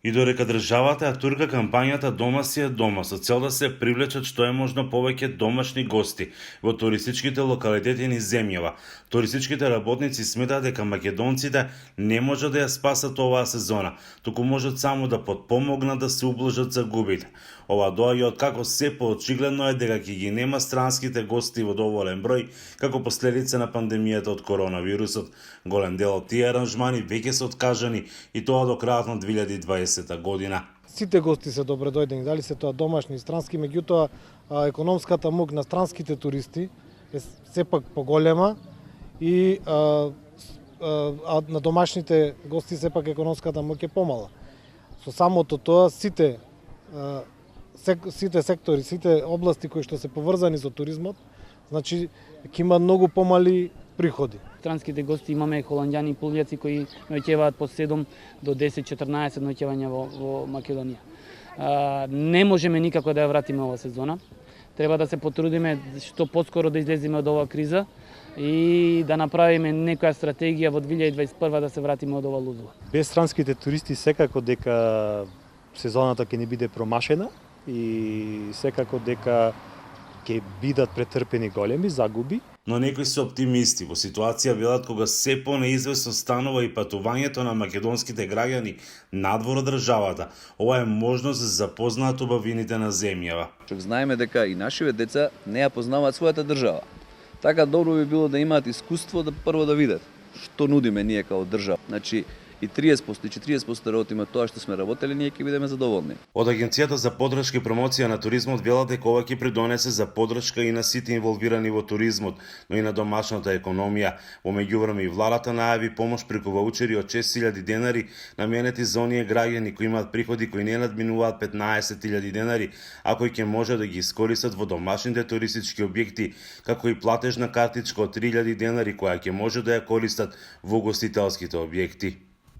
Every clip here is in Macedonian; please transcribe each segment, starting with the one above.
И додека државата ја турка кампањата Дома си е дома со цел да се привлечат што е можно повеќе домашни гости во туристичките локалитети низ земјава, туристичките работници сметаат дека македонците не можат да ја спасат оваа сезона, туку можат само да потпомогнат да се ублажат загубите. Ова доаѓа од како се поочигледно е дека ќе ги нема странските гости во доволен број како последица на пандемијата од коронавирусот. Голем дел од тие аранжмани веќе се откажани и тоа до крајот на 2020 година. Сите гости се добредојдени, дали се тоа домашни и странски, меѓутоа економската мок на странските туристи е сепак поголема и на домашните гости сепак економската мок е помала. Со самото тоа сите сектори, сите области кои што се поврзани со туризмот, значи ќе има многу помали приходи. Странските гости имаме холандјани и полјаци кои наоѓаат по 7 до 10-14 ноќевања во Македонија. Не можеме никако да ја вратиме ова сезона. Треба да се потрудиме што поскоро да излеземе од оваа криза и да направиме некоја стратегија во 2021 да се вратиме од ова лудо. Без странските туристи секако дека сезоната ќе не биде промашена и секако дека ќе бидат претрпени големи загуби. Но некои се оптимисти во ситуација велат кога се понеизвестно станува и патувањето на македонските граѓани надвор од државата. Ова е можност за запознаат убавините на земјава. Знаеме дека и нашиве деца не ја познаваат својата држава. Така добро би било да имаат искуство да прво да видат што нудиме ние како држава. Значи и 30% и 40% работиме тоа што сме работели, ние ќе бидеме задоволни. Од Агенцијата за поддршка и промоција на туризмот велат дека ова ќе придонесе за поддршка и на сите инволвирани во туризмот, но и на домашната економија. Во меѓувреме и владата најави помош преку ваучери од 6.000 денари наменети за оние граѓани кои имаат приходи кои не надминуваат 15.000 денари, а кои ќе може да ги искористат во домашните туристички објекти, како и платежна картичка од 3.000 денари која ќе може да ја користат во гостителските објекти.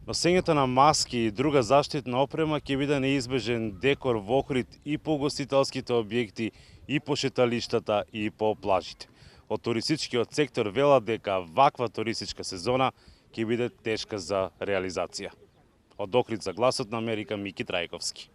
Носењето на маски и друга заштитна опрема ќе биде неизбежен декор во окрит и по гостителските објекти, и по шеталиштата, и по плажите. Од туристичкиот сектор велат дека ваква туристичка сезона ќе биде тешка за реализација. Од Охрид за Гласот на Америка, Мики Трајковски.